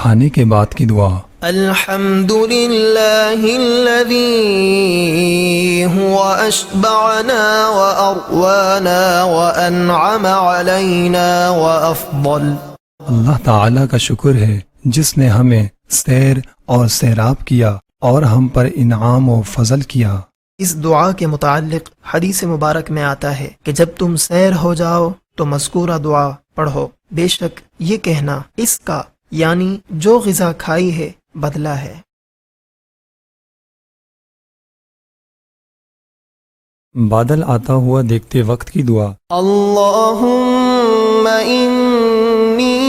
کھانے کے بعد کی دعا۔ الحمد للہ الذی هو اشبعنا واروانا وانعم علینا وافضل۔ اللہ تعالیٰ کا شکر ہے جس نے ہمیں سیر اور سیراب کیا اور ہم پر انعام و فضل کیا۔ اس دعا کے متعلق حدیث مبارک میں آتا ہے کہ جب تم سیر ہو جاؤ تو مذکورہ دعا پڑھو، بے شک یہ کہنا اس کا یعنی جو غذا کھائی ہے بدلہ ہے۔ بادل آتا ہوا دیکھتے وقت کی دعا۔ اللہم انی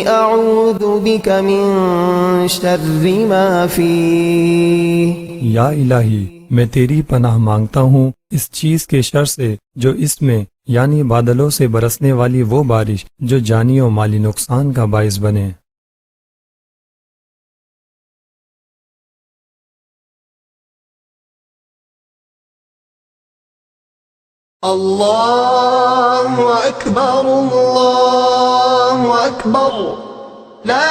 اعوذ بک من شر ما فیہ۔ یا الہی میں تیری پناہ مانگتا ہوں اس چیز کے شر سے جو اس میں یعنی بادلوں سے برسنے والی وہ بارش جو جانی و مالی نقصان کا باعث بنے۔ اللہ اکبر اللہ اکبر لا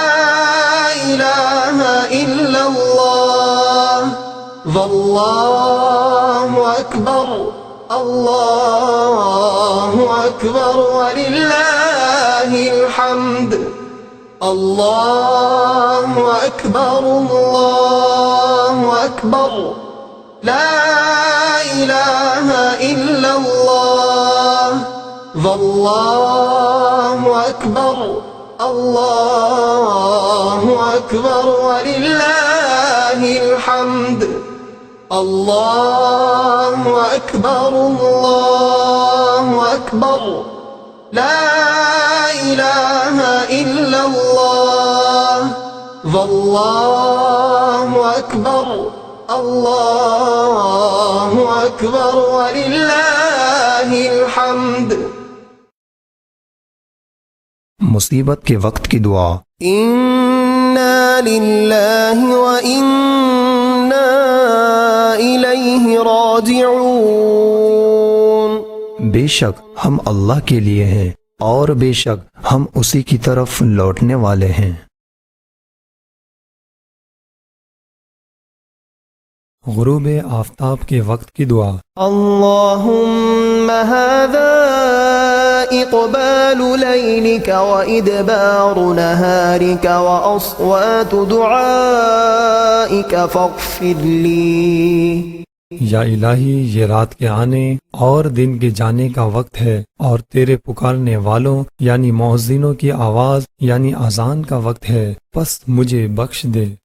الہ الا اللہ واللہ اکبر اللہ اکبر وللہ الحمد۔ اللہ اکبر اللہ اکبر لا الہ الا اللہ واللہ اکبر اللہ اکبر وللہ الحمد۔ اللہ اکبر اللہ اکبر لا الہ الا اللہ واللہ اکبر اللہ اکبر وللہ الحمد۔ مصیبت کے وقت کی دعا۔ انا للہ وانا الیہ راجعون۔ بے شک ہم اللہ کے لیے ہیں اور بے شک ہم اسی کی طرف لوٹنے والے ہیں۔ غروب آفتاب کے وقت کی دعا۔ اللہم ھذا اقبال لیلک وادبار نہارک واصوات دعائک فاغفر لی۔ یا الہی یہ رات کے آنے اور دن کے جانے کا وقت ہے اور تیرے پکارنے والوں یعنی مؤذنوں کی آواز یعنی اذان کا وقت ہے، پس مجھے بخش دے۔